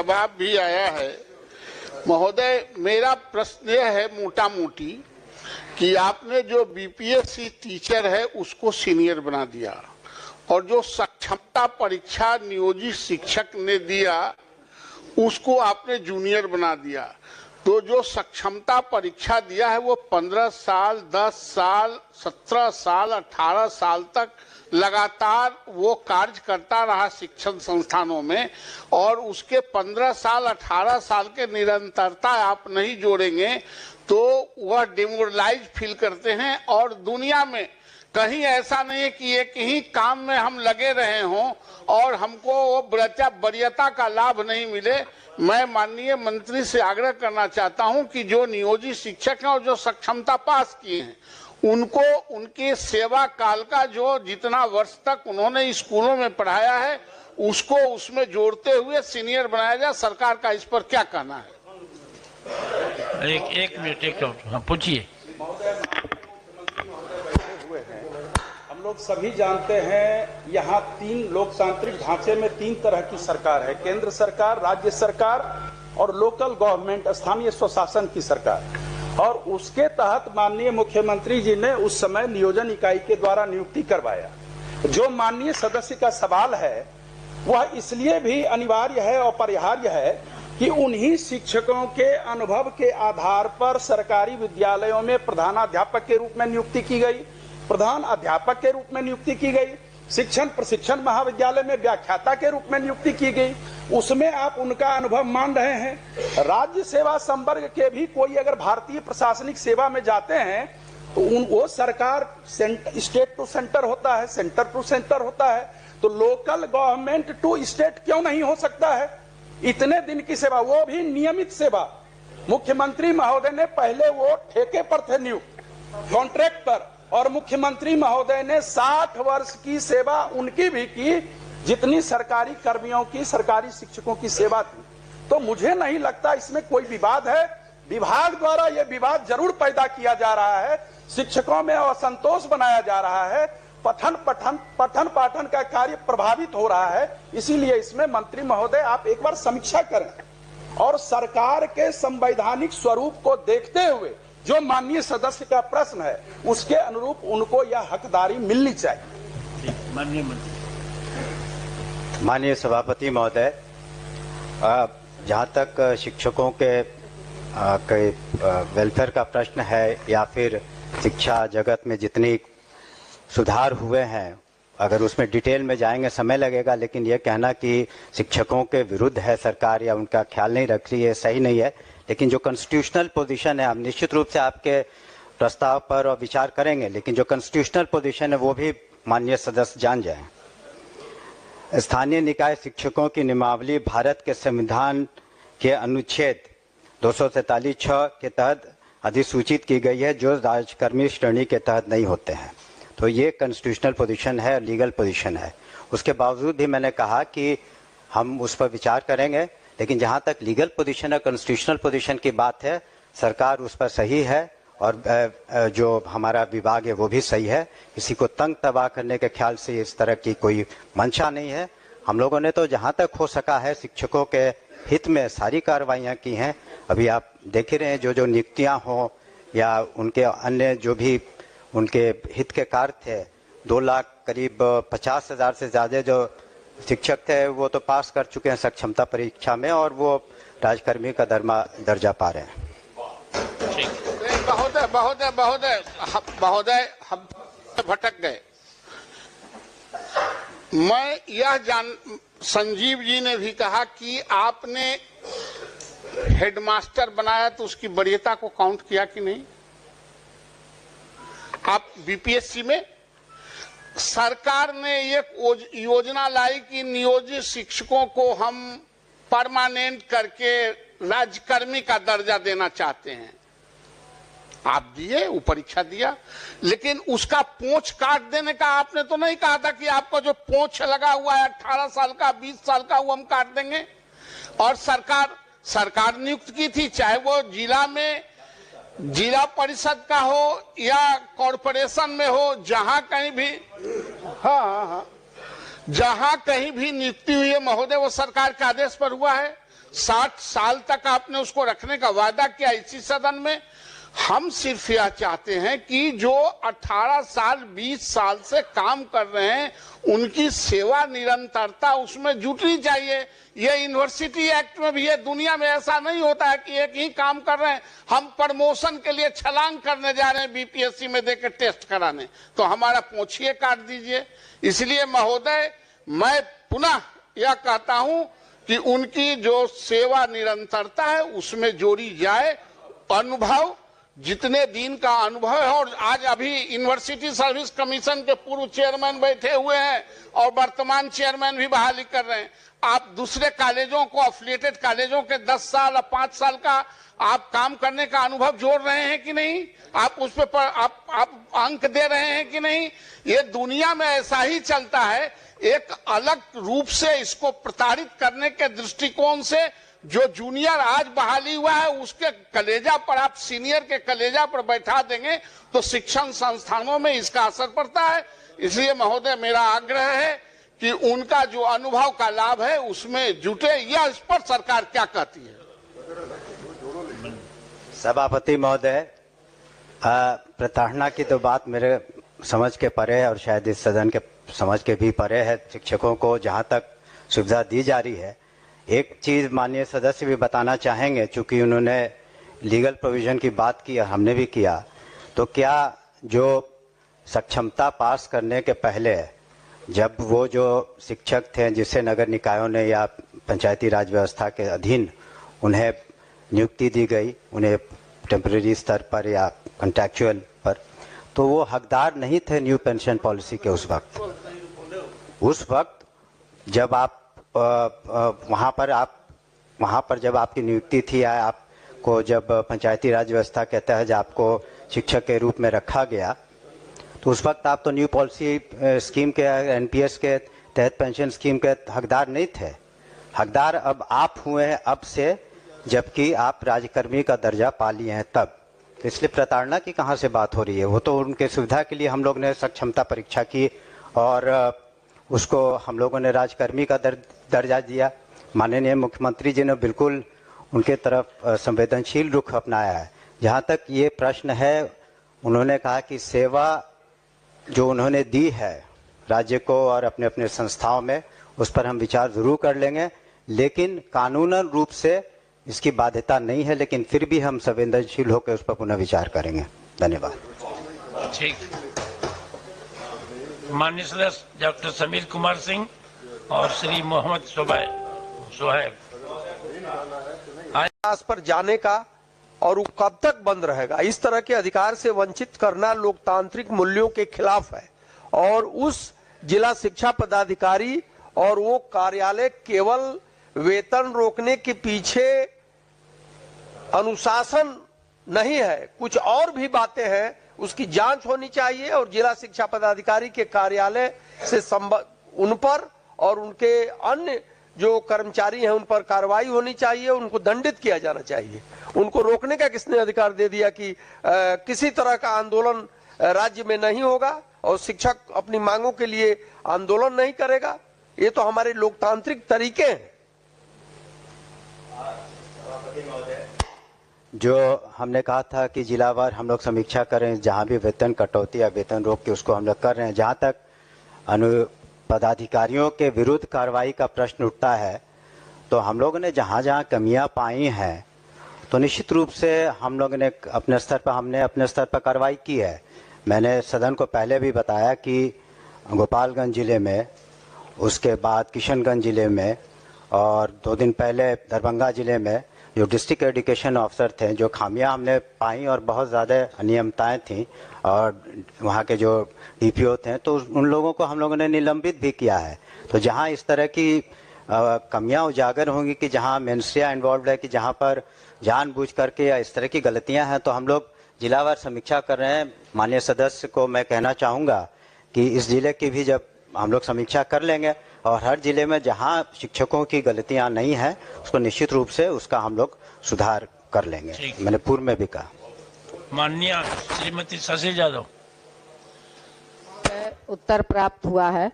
जवाब भी आया है। महोदय, मेरा प्रश्न यह है मोटा मोटी कि आपने जो बीपीएससी टीचर है उसको सीनियर बना दिया और जो सक्षमता परीक्षा नियोजित शिक्षक ने दिया उसको आपने जूनियर बना दिया। तो जो सक्षमता परीक्षा दिया है वो 15 साल, 10 साल, 17 साल, 18 साल तक लगातार वो कार्य करता रहा शिक्षण संस्थानों में, और उसके 15 साल 18 साल के निरंतरता आप नहीं जोड़ेंगे तो वह डिमोरलाइज फील करते हैं। और दुनिया में कहीं ऐसा नहीं है कि एक ही काम में हम लगे रहे हों और हमको वो वरीयता का लाभ नहीं मिले। मैं माननीय मंत्री से आग्रह करना चाहता हूं कि जो नियोजित शिक्षक हैं और जो सक्षमता पास किए हैं उनको उनके सेवा काल का जो जितना वर्ष तक उन्होंने स्कूलों में पढ़ाया है उसको उसमें जोड़ते हुए सीनियर बनाया जाए। सरकार का इस पर क्या कहना है? एक मिनट पूछिए। हम लोग सभी जानते हैं यहाँ 3 लोकतांत्रिक ढांचे में 3 तरह की सरकार है, केंद्र सरकार, राज्य सरकार और लोकल गवर्नमेंट, स्थानीय स्वशासन की सरकार। और उसके तहत माननीय मुख्यमंत्री जी ने उस समय नियोजन इकाई के द्वारा नियुक्ति करवाया। जो माननीय सदस्य का सवाल है वह इसलिए भी अनिवार्य है और अपरिहार्य है कि उन्हीं शिक्षकों के अनुभव के आधार पर सरकारी विद्यालयों में प्रधानाध्यापक के रूप में नियुक्ति की गई, प्रधान अध्यापक के रूप में नियुक्ति की गई, शिक्षण प्रशिक्षण महाविद्यालय में व्याख्याता के रूप में नियुक्ति की गई। उसमें आप उनका अनुभव मान रहे हैं। राज्य सेवा संवर्ग के भी कोई अगर भारतीय प्रशासनिक सेवा में जाते हैं तो वो सरकार स्टेट टू सेंटर होता है, सेंटर टू सेंटर होता है, तो लोकल गवर्नमेंट टू स्टेट क्यों नहीं हो सकता है? इतने दिन की सेवा, वो भी नियमित सेवा। मुख्यमंत्री महोदय ने पहले वो ठेके पर थे नियुक्त, कॉन्ट्रैक्ट पर, और मुख्यमंत्री महोदय ने 60 वर्ष की सेवा उनकी भी की जितनी सरकारी कर्मियों की, सरकारी शिक्षकों की सेवा थी। तो मुझे नहीं लगता इसमें कोई विवाद है। विभाग द्वारा यह विवाद जरूर पैदा किया जा रहा है, शिक्षकों में असंतोष बनाया जा रहा है, पठन पाठन का कार्य प्रभावित हो रहा है। इसीलिए इसमें मंत्री महोदय आप एक बार समीक्षा करें और सरकार के संवैधानिक स्वरूप को देखते हुए जो माननीय सदस्य का प्रश्न है उसके अनुरूप उनको यह हकदारी मिलनी चाहिए। माननीय सभापति महोदय, जहाँ तक शिक्षकों के वेलफेयर का प्रश्न है या फिर शिक्षा जगत में जितनी सुधार हुए हैं, अगर उसमें डिटेल में जाएंगे समय लगेगा, लेकिन यह कहना कि शिक्षकों के विरुद्ध है सरकार या उनका ख्याल नहीं रख रही है, सही नहीं है। लेकिन जो कॉन्स्टिट्यूशनल पोजीशन है, हम निश्चित रूप से आपके प्रस्ताव पर विचार करेंगे, लेकिन जो कॉन्स्टिट्यूशनल पोजीशन है वो भी माननीय सदस्य जान जाएं। स्थानीय निकाय शिक्षकों की नियमावली भारत के संविधान के अनुच्छेद 243(6) के तहत अधिसूचित की गई है, जो राजकर्मी श्रेणी के तहत नहीं होते हैं। तो ये कॉन्स्टिट्यूशनल पोजीशन है, लीगल पोजीशन है। उसके बावजूद भी मैंने कहा कि हम उस पर विचार करेंगे, लेकिन जहाँ तक लीगल पोजीशन और कॉन्स्टिट्यूशनल पोजीशन की बात है, सरकार उस पर सही है और जो हमारा विभाग है वो भी सही है। किसी को तंग तबाह करने के ख्याल से इस तरह की कोई मंशा नहीं है। हम लोगों ने तो जहाँ तक हो सका है शिक्षकों के हित में सारी कार्रवाइयाँ की हैं। अभी आप देख ही रहे हैं जो नियुक्तियाँ हों या उनके अन्य जो भी उनके हित के कार्य थे, 2 लाख करीब 50,000 से ज़्यादा जो शिक्षक थे वो तो पास कर चुके हैं सक्षमता परीक्षा में और वो राजकर्मी का दर्जा पा रहे हैं। महोदय हम भटक गए। मैं यह संजीव जी ने भी कहा कि आपने हेडमास्टर बनाया तो उसकी वरीयता को काउंट किया कि नहीं? आप बीपीएससी में सरकार ने एक योजना लाई कि नियोजित शिक्षकों को हम परमानेंट करके राज्यकर्मी का दर्जा देना चाहते हैं। आप दिए, वो परीक्षा दिया, लेकिन उसका पोंछ काट देने का आपने तो नहीं कहा था कि आपको जो पोंछ लगा हुआ है 18 साल का, 20 साल का, वो हम काट देंगे। और सरकार नियुक्त की थी, चाहे वो जिला में जिला परिषद का हो या कॉरपोरेशन में हो, जहां कहीं भी, हाँ, जहां कहीं भी नियुक्ति हुई है महोदय वो सरकार के आदेश पर हुआ है। 60 साल तक आपने उसको रखने का वादा किया इसी सदन में। हम सिर्फ यह चाहते हैं कि जो 18 साल 20 साल से काम कर रहे हैं उनकी सेवा निरंतरता उसमें जुटनी चाहिए। ये यूनिवर्सिटी एक्ट में भी है, दुनिया में ऐसा नहीं होता है कि एक ही काम कर रहे हैं, हम प्रमोशन के लिए छलांग करने जा रहे हैं बीपीएससी में देकर टेस्ट कराने, तो हमारा पोंछिए काट दीजिए। इसलिए महोदय मैं पुनः यह कहता हूं कि उनकी जो सेवा निरंतरता है उसमें जोड़ी जाए। अनुभव जितने दिन का अनुभव है, और आज अभी यूनिवर्सिटी सर्विस कमीशन के पूर्व चेयरमैन बैठे हुए हैं और वर्तमान चेयरमैन भी बहाली कर रहे हैं। आप दूसरे कॉलेजों को, एफिलिएटेड कॉलेजों के 10 साल और 5 साल का आप काम करने का अनुभव जोड़ रहे हैं कि नहीं? आप उस पे आप अंक दे रहे हैं कि नहीं? ये दुनिया में ऐसा ही चलता है। एक अलग रूप से इसको प्रताड़ित करने के दृष्टिकोण से जो जूनियर आज बहाली हुआ है उसके कलेजा पर आप सीनियर के कलेजा पर बैठा देंगे तो शिक्षण संस्थानों में इसका असर पड़ता है। इसलिए महोदय मेरा आग्रह है कि उनका जो अनुभव का लाभ है उसमें जुटे। यह इस पर सरकार क्या कहती है? सभापति महोदय, प्रताड़ना की तो बात मेरे समझ के परे है और शायद इस सदन के समझ के भी परे है। शिक्षकों को जहां तक सुविधा दी जा रही है, एक चीज माननीय सदस्य भी बताना चाहेंगे, चूंकि उन्होंने लीगल प्रोविजन की बात की और हमने भी किया, तो क्या जो सक्षमता पास करने के पहले जब वो जो शिक्षक थे जिसे नगर निकायों ने या पंचायती राज व्यवस्था के अधीन उन्हें नियुक्ति दी गई, उन्हें टेम्परेरी स्तर पर या कॉन्ट्रैक्चुअल पर, तो वो हकदार नहीं थे न्यू पेंशन पॉलिसी के उस वक्त जब आप वहाँ पर जब आपकी नियुक्ति थी या आपको जब पंचायती राज व्यवस्था के तहत आपको शिक्षक के रूप में रखा गया, तो उस वक्त आप तो न्यू पॉलिसी स्कीम के एनपीएस के तहत पेंशन स्कीम के हकदार नहीं थे। हकदार अब आप हुए हैं अब से, जबकि आप राज्यकर्मी का दर्जा पा लिए हैं तब। तो इसलिए प्रताड़ना की कहाँ से बात हो रही है? वो तो उनके सुविधा के लिए हम लोग ने सक्षमता परीक्षा की और उसको हम लोगों ने राजकर्मी का दर्जा दिया। माननीय मुख्यमंत्री जी ने बिल्कुल उनके तरफ संवेदनशील रुख अपनाया है। जहाँ तक ये प्रश्न है, उन्होंने कहा कि सेवा जो उन्होंने दी है राज्य को और अपने अपने संस्थाओं में, उस पर हम विचार जरूर कर लेंगे, लेकिन कानूनन रूप से इसकी बाध्यता नहीं है, लेकिन फिर भी हम संवेदनशील होकर उस पर पुनः विचार करेंगे। धन्यवाद। ठीक। माननीय सदस्य डॉक्टर समीर कुमार सिंह और श्री मोहम्मद सोहेब। आस पर जाने का और वो कब तक बंद रहेगा? इस तरह के अधिकार से वंचित करना लोकतांत्रिक मूल्यों के खिलाफ है। और उस जिला शिक्षा पदाधिकारी और वो कार्यालय केवल वेतन रोकने के पीछे अनुशासन नहीं है, कुछ और भी बातें हैं, उसकी जांच होनी चाहिए और जिला शिक्षा पदाधिकारी के कार्यालय से उन पर और उनके अन्य जो कर्मचारी हैं उन पर कार्रवाई होनी चाहिए, उनको दंडित किया जाना चाहिए। उनको रोकने का किसने अधिकार दे दिया कि किसी तरह का आंदोलन राज्य में नहीं होगा और शिक्षक अपनी मांगों के लिए आंदोलन नहीं करेगा? ये तो हमारे लोकतांत्रिक तरीके हैं। जो हमने कहा था कि जिलावार हम लोग समीक्षा करें, जहां भी वेतन कटौती या वेतन रोक के उसको हम लोग कर रहे हैं। जहां तक पदाधिकारियों के विरुद्ध कार्रवाई का प्रश्न उठता है, तो हम लोगों ने जहां जहां कमियां पाई हैं, तो निश्चित रूप से हम लोगों ने अपने स्तर पर कार्रवाई की है। मैंने सदन को पहले भी बताया कि गोपालगंज जिले में, उसके बाद किशनगंज जिले में और 2 दिन पहले दरभंगा जिले में जो डिस्ट्रिक्ट एजुकेशन ऑफिसर थे, जो खामियां हमने पाई और बहुत ज़्यादा अनियमितताएं थी और वहाँ के जो डीपीओ थे, तो उन लोगों को हम लोगों ने निलंबित भी किया है। तो जहाँ इस तरह की कमियां उजागर होंगी कि जहाँ मिनिस्ट्रियाँ इन्वॉल्व है, कि जहाँ पर जानबूझ करके या इस तरह की गलतियाँ हैं, तो हम लोग जिलावार समीक्षा कर रहे हैं। माननीय सदस्य को मैं कहना चाहूँगा कि इस जिले की भी जब हम लोग समीक्षा कर लेंगे और हर जिले में जहां शिक्षकों की गलतियां नहीं हैं उसको निश्चित रूप से उसका हम लोग सुधार कर लेंगे। मैंने पूर्व में भी कहा। माननीय श्रीमती शशि यादव। उत्तर प्राप्त हुआ है।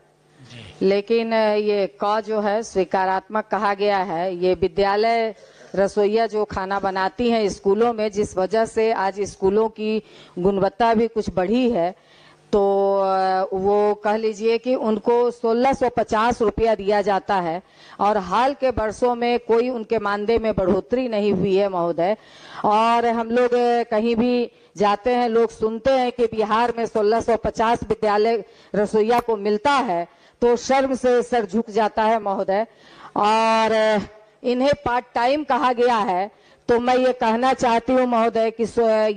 लेकिन ये क जो है स्वीकारात्मक कहा गया है। ये विद्यालय रसोइया जो खाना बनाती हैं स्कूलों में, जिस वजह से आज स्कूलों की गुणवत्ता भी कुछ बढ़ी है, तो वो कह लीजिए कि उनको 1650 रुपया दिया जाता है और हाल के वर्षों में कोई उनके मानदेय में बढ़ोतरी नहीं हुई है महोदय। और हम लोग कहीं भी जाते हैं, लोग सुनते हैं कि बिहार में 1650 विद्यालय रसोइया को मिलता है, तो शर्म से सर झुक जाता है महोदय। और इन्हें पार्ट टाइम कहा गया है, तो मैं ये कहना चाहती हूँ महोदय कि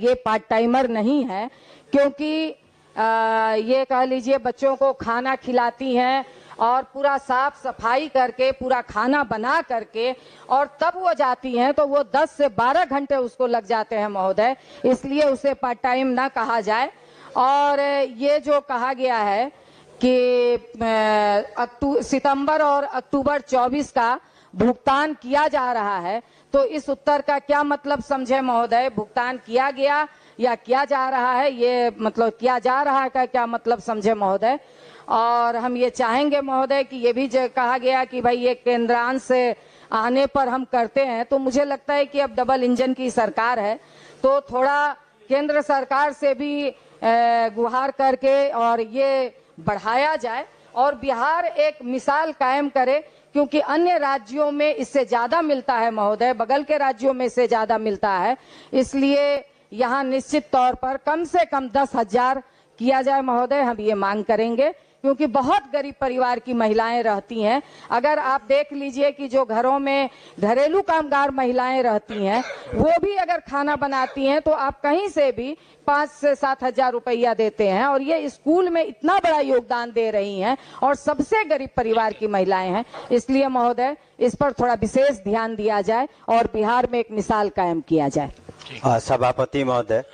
ये पार्ट टाइमर नहीं है, क्योंकि ये कह लीजिए बच्चों को खाना खिलाती हैं और पूरा साफ सफाई करके पूरा खाना बना करके और तब वो जाती हैं, तो वो 10 से 12 घंटे उसको लग जाते हैं महोदय, इसलिए उसे पार्ट टाइम ना कहा जाए। और ये जो कहा गया है कि सितंबर और अक्टूबर 24 का भुगतान किया जा रहा है, तो इस उत्तर का क्या मतलब समझे महोदय? भुगतान किया गया या किया जा रहा है, ये मतलब किया जा रहा है का क्या मतलब समझे महोदय? और हम ये चाहेंगे महोदय कि ये भी कहा गया कि भाई ये केंद्रांश से आने पर हम करते हैं, तो मुझे लगता है कि अब डबल इंजन की सरकार है, तो थोड़ा केंद्र सरकार से भी गुहार करके और ये बढ़ाया जाए और बिहार एक मिसाल कायम करे, क्योंकि अन्य राज्यों में इससे ज्यादा मिलता है महोदय, बगल के राज्यों में इससे ज्यादा मिलता है, इसलिए यहाँ निश्चित तौर पर कम से कम 10,000 किया जाए महोदय। हम ये मांग करेंगे, क्योंकि बहुत गरीब परिवार की महिलाएं रहती हैं। अगर आप देख लीजिए कि जो घरों में घरेलू कामगार महिलाएं रहती हैं, वो भी अगर खाना बनाती हैं, तो आप कहीं से भी 5 से 7 हजार रुपया देते हैं, और ये स्कूल में इतना बड़ा योगदान दे रही हैं और सबसे गरीब परिवार की महिलाएं हैं। इसलिए महोदय इस पर थोड़ा विशेष ध्यान दिया जाए और बिहार में एक मिसाल कायम किया जाए। सभापति महोदय,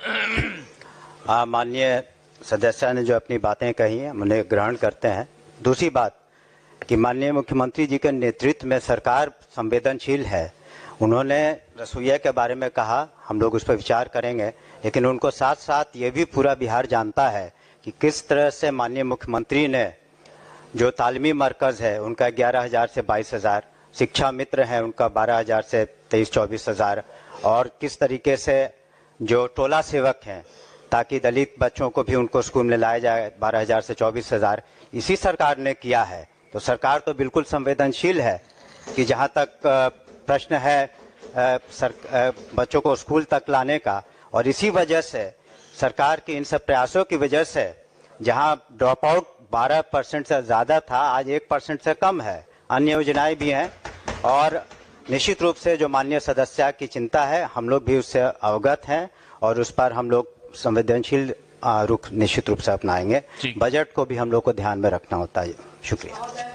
माननीय सदस्य ने जो अपनी बातें कही हैं उन्हें ग्रहण करते हैं। दूसरी बात कि माननीय मुख्यमंत्री जी के नेतृत्व में सरकार संवेदनशील है। उन्होंने रसोइया के बारे में कहा, हम लोग उस पर विचार करेंगे, लेकिन उनको साथ साथ ये भी पूरा बिहार जानता है कि किस तरह से माननीय मुख्यमंत्री ने जो तालीमी मरकज़ है उनका 11,000 से 22,000, शिक्षा मित्र है उनका 12,000 से 23-24,000, और किस तरीके से जो टोला सेवक हैं ताकि दलित बच्चों को भी उनको स्कूल में लाया जाए 12,000 से 24,000, इसी सरकार ने किया है। तो सरकार तो बिल्कुल संवेदनशील है कि जहाँ तक प्रश्न है बच्चों को स्कूल तक लाने का, और इसी वजह से सरकार के इन सब प्रयासों की वजह से जहाँ ड्रॉप आउट 12% से ज़्यादा था, आज 1% से कम है। अन्य योजनाएं भी हैं और निश्चित रूप से जो माननीय सदस्य की चिंता है हम लोग भी उससे अवगत हैं और उस पर हम लोग संवेदनशील रुख निश्चित रूप से अपनाएंगे। बजट को भी हम लोग को ध्यान में रखना होता है। शुक्रिया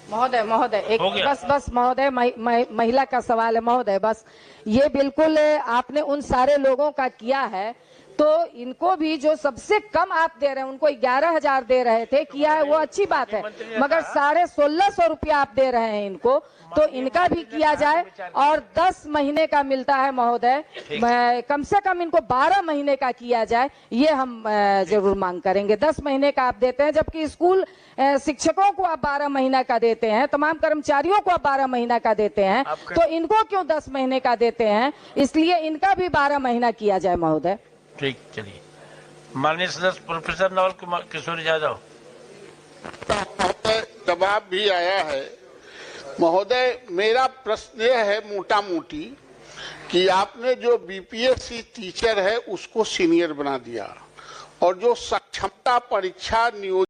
महोदय एक बस महोदय महिला का सवाल है महोदय, बस ये बिल्कुल आपने उन सारे लोगों का किया है, तो इनको भी जो सबसे कम आप दे रहे हैं, उनको 11,000 दे रहे थे, किया है वो अच्छी बात है, मगर 1650 रुपया आप दे रहे हैं इनको, तो इनका भी किया जाए। और 10 महीने का मिलता है महोदय, कम से कम इनको 12 महीने का किया जाए, ये हम जरूर मांग करेंगे। 10 महीने का आप देते हैं, जबकि स्कूल शिक्षकों को आप 12 महीना का देते हैं, तमाम कर्मचारियों को आप 12 महीना का देते हैं, तो इनको क्यों 10 महीने का देते हैं? इसलिए इनका भी 12 महीना किया जाए महोदय। ठीक, चलिए माननीय सदस्य प्रोफेसर नवल कुमार किशोर यादव। जवाब भी आया है महोदय। मेरा प्रश्न यह है मोटा मोटी कि आपने जो बीपीएससी टीचर है उसको सीनियर बना दिया और जो सक्षमता परीक्षा नियोजित